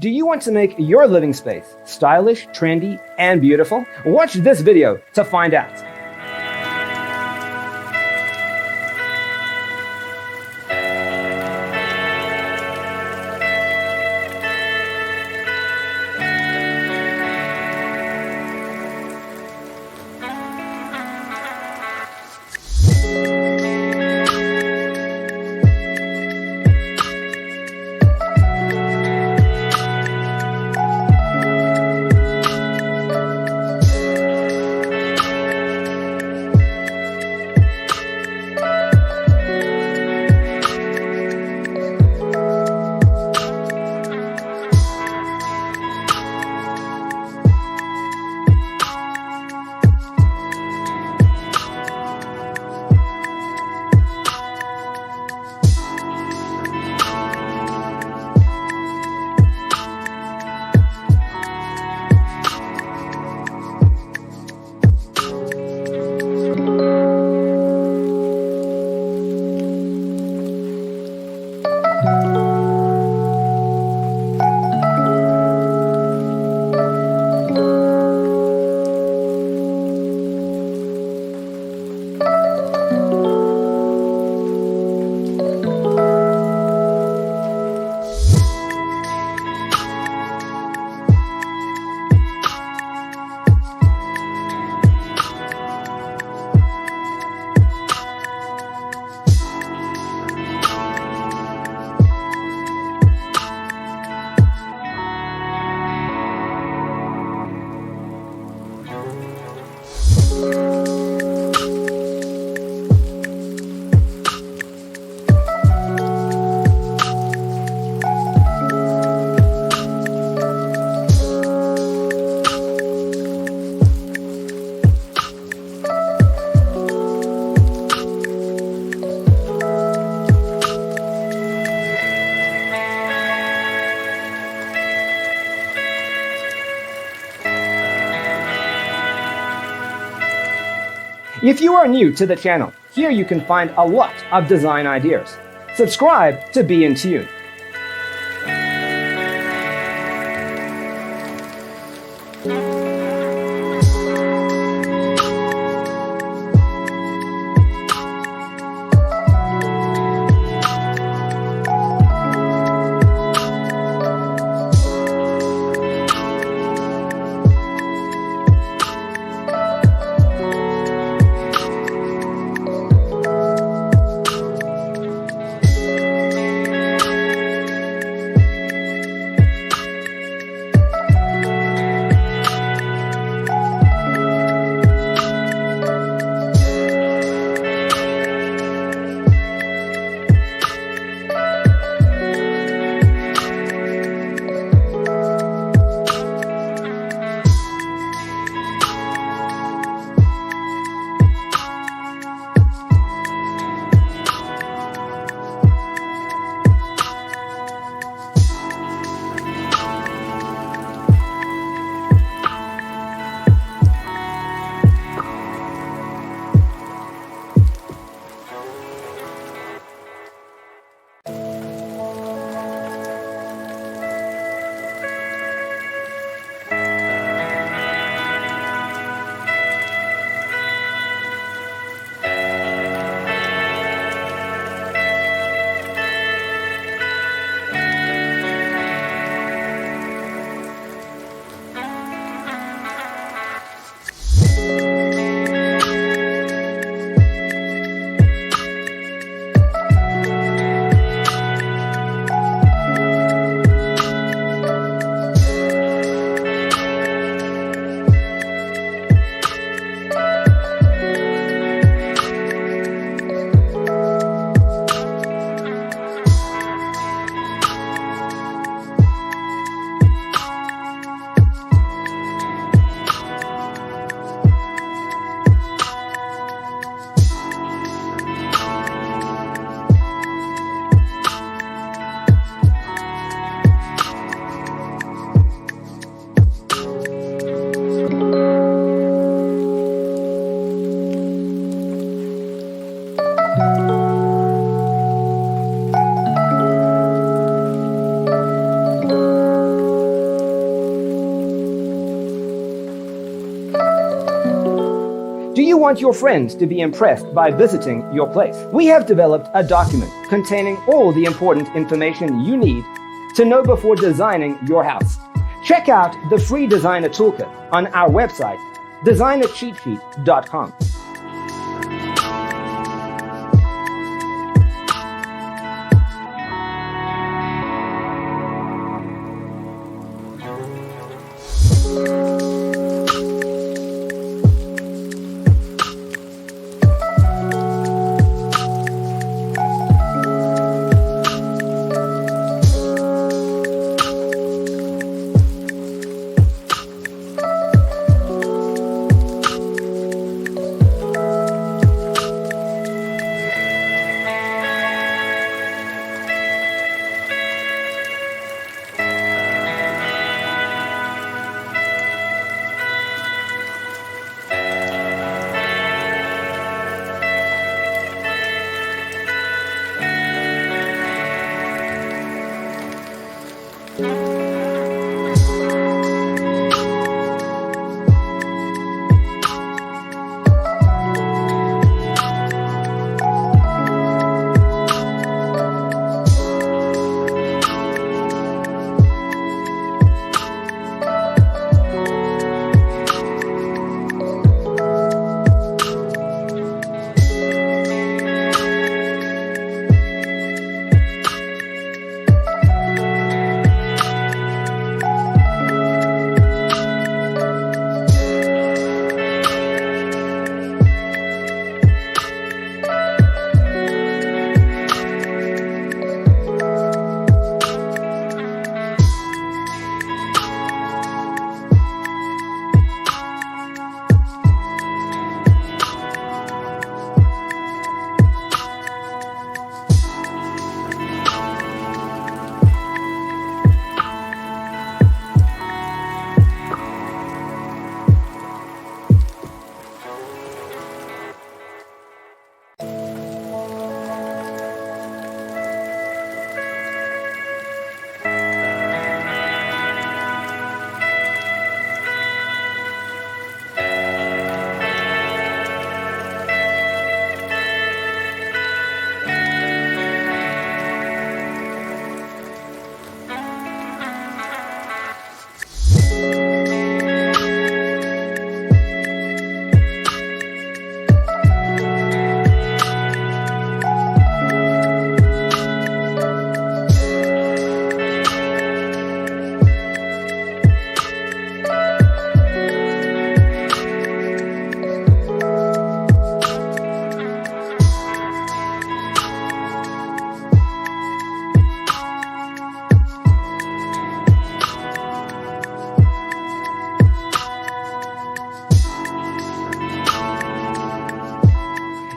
Do you want to make your living space stylish, trendy, and beautiful? Watch this video to find out. If you are new to the channel, here you can find a lot of design ideas. Subscribe to be in tune. You want your friends to be impressed by visiting your place. We have developed a document containing all the important information you need to know before designing your house. Check out the free designer toolkit on our website, designercheatsheet.com.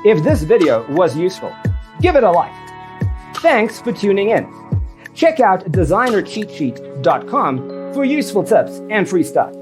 If this video was useful, give it a like. Thanks for tuning in. Check out designercheatsheet.com for useful tips and free stuff.